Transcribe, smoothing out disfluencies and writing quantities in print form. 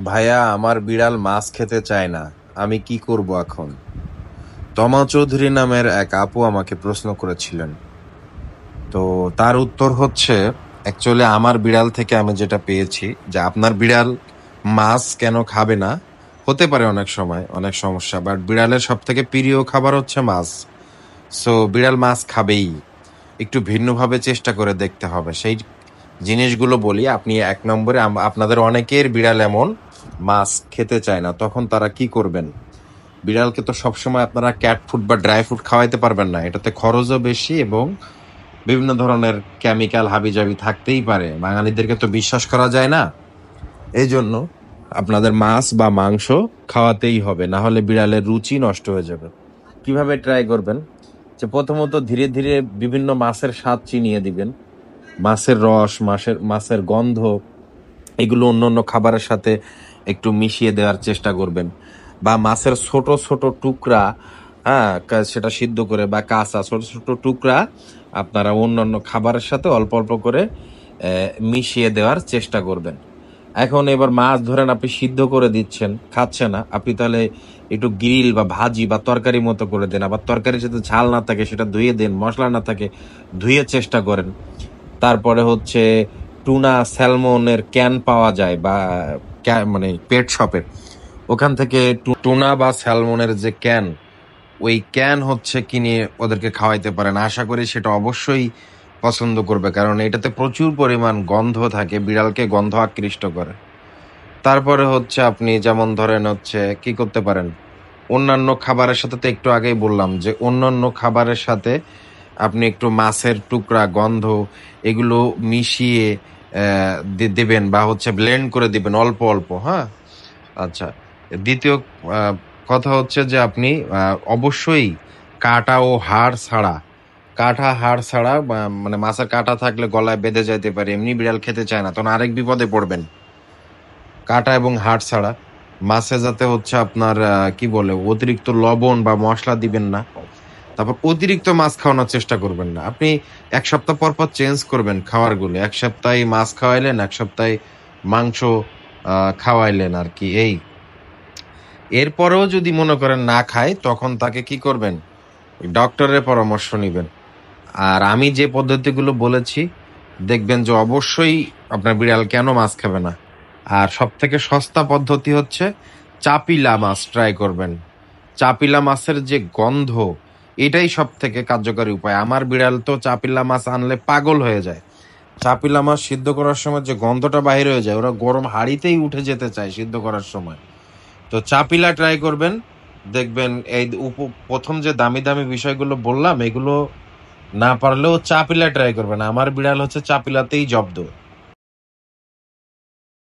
ভাইয়া, আমার বিড়াল মাছ খেতে চায় না। আমি কি করব এখন? তমা চৌধুরী নামের এক আপু আমাকে প্রশ্ন করেছিলেন। তো তার উত্তর হচ্ছে, অ্যাকচুয়ালি আমার বিড়াল থেকে আমি যেটা পেয়েছি যে আপনার বিড়াল মাছ কেন খাবে না, হতে পারে অনেক সময় অনেক সমস্যা, বাট বিড়ালের সব থেকে প্রিয় খাবার হচ্ছে মাছ। সো বিড়াল মাছ খাবেই, একটু ভিন্নভাবে চেষ্টা করে দেখতে হবে। সেই জিনিসগুলো বলি। আপনি ১ নম্বরে, আপনাদের অনেকের বিড়াল এমন মাছ খেতে চায় না, তখন তারা কি করবেন? বিড়ালকে তো সবসময় আপনারা ক্যাট ফুড বা ড্রাই ফুড খাওয়াইতে পারবেন না, এটাতে খরচও বেশি এবং বিভিন্ন ধরনের কেমিক্যাল হাবিজাবি থাকতেই পারে, বাঙালিদেরকে তো বিশ্বাস করা যায় না। এই জন্য আপনাদের মাছ বা মাংস খাওয়াতেই হবে, না হলে বিড়ালের রুচি নষ্ট হয়ে যাবে। কিভাবে ট্রাই করবেন? যে প্রথমত ধীরে ধীরে বিভিন্ন মাছের স্বাদ চিনিয়ে দিবেন। মাছের রস, মাছের গন্ধ, এগুলো অন্য অন্য খাবারের সাথে একটু মিশিয়ে দেওয়ার চেষ্টা করবেন। বা মাছের ছোট ছোট টুকরা, হ্যাঁ, সেটা সিদ্ধ করে বা কাঁচা ছোট ছোট টুকরা আপনারা অন্যান্য খাবারের সাথে অল্প অল্প করে মিশিয়ে দেওয়ার চেষ্টা করবেন। এখন এবার মাছ ধরেন আপনি সিদ্ধ করে দিচ্ছেন, খাচ্ছে না, আপনি তাহলে একটু গ্রিল বা ভাজি বা তরকারি মতো করে দেন। আবার তরকারি যাতে ঝাল না থাকে সেটা ধুয়ে দেন, মশলা না থাকে ধুয়ে চেষ্টা করেন। তারপরে হচ্ছে টুনা স্যালমনের ক্যান পাওয়া যায় বা মানে পেট শপে, ওখান থেকে টুনা বা স্যালমনের যে ক্যান, ওই ক্যান হচ্ছে কিনে ওদেরকে খাওয়াইতে পারেন। আশা করি সেটা অবশ্যই পছন্দ করবে, কারণ এটাতে প্রচুর পরিমাণ গন্ধ থাকে, বিড়ালকে গন্ধ আকৃষ্ট করে। তারপরে হচ্ছে আপনি যেমন ধরেন হচ্ছে কি করতে পারেন, অন্যান্য খাবারের সাথে তো একটু আগেই বললাম যে অন্যান্য খাবারের সাথে আপনি একটু মাছের টুকরা, গন্ধ, এগুলো মিশিয়ে দেবেন বা হচ্ছে ব্লেন্ড করে দিবেন অল্প অল্প। হ্যাঁ, আচ্ছা। দ্বিতীয় কথা হচ্ছে যে আপনি অবশ্যই কাটা ও হাড় ছাড়া, হাড় ছাড়া মানে মাছের কাটা থাকলে গলায় বেঁধে যাইতে পারে, এমনি বিড়াল খেতে চায় না, তখন আরেক বিপদে পড়বেন। কাটা এবং হাড় ছাড়া মাছে যাতে হচ্ছে আপনার কি বলে, অতিরিক্ত লবণ বা মশলা দিবেন না। তারপর অতিরিক্ত মাছ খাওয়ানোর চেষ্টা করবেন না। আপনি ১ সপ্তাহ পর পর চেঞ্জ করবেন খাবারগুলো। ১ সপ্তাহে মাছ খাওয়াইলেন, ১ সপ্তাহে মাংস খাওয়াইলেন আর কি। এরপরেও যদি মনে করেন না খায়, তখন তাকে কি করবেন? ডক্টরের পরামর্শ নিবেন। আর আমি যে পদ্ধতিগুলো বলেছি, দেখবেন যে অবশ্যই আপনার বিড়াল কেন মাছ খাবে না। আর সব থেকে সস্তা পদ্ধতি হচ্ছে চাপিলা মাছ ট্রাই করবেন। চাপিলা মাছের যে গন্ধ, এটাই সব থেকে কার্যকরী উপায়। আমার বিড়াল তো চাপিলা মাছ আনলে পাগল হয়ে যায়। চাপিলা মাছ সিদ্ধ করার সময় যে গন্ধটা বাহির হয়ে যায়, ওরা গরম হাঁড়িতেই উঠে যেতে চায় সিদ্ধ করার সময়। তো চাপিলা ট্রাই করবেন, দেখবেন এই প্রথম যে দামি দামি বিষয়গুলো বললাম, এগুলো না পারলেও চাপিলা ট্রাই করবেন। আমার বিড়াল হচ্ছে চাপিলাতেই জব্দ।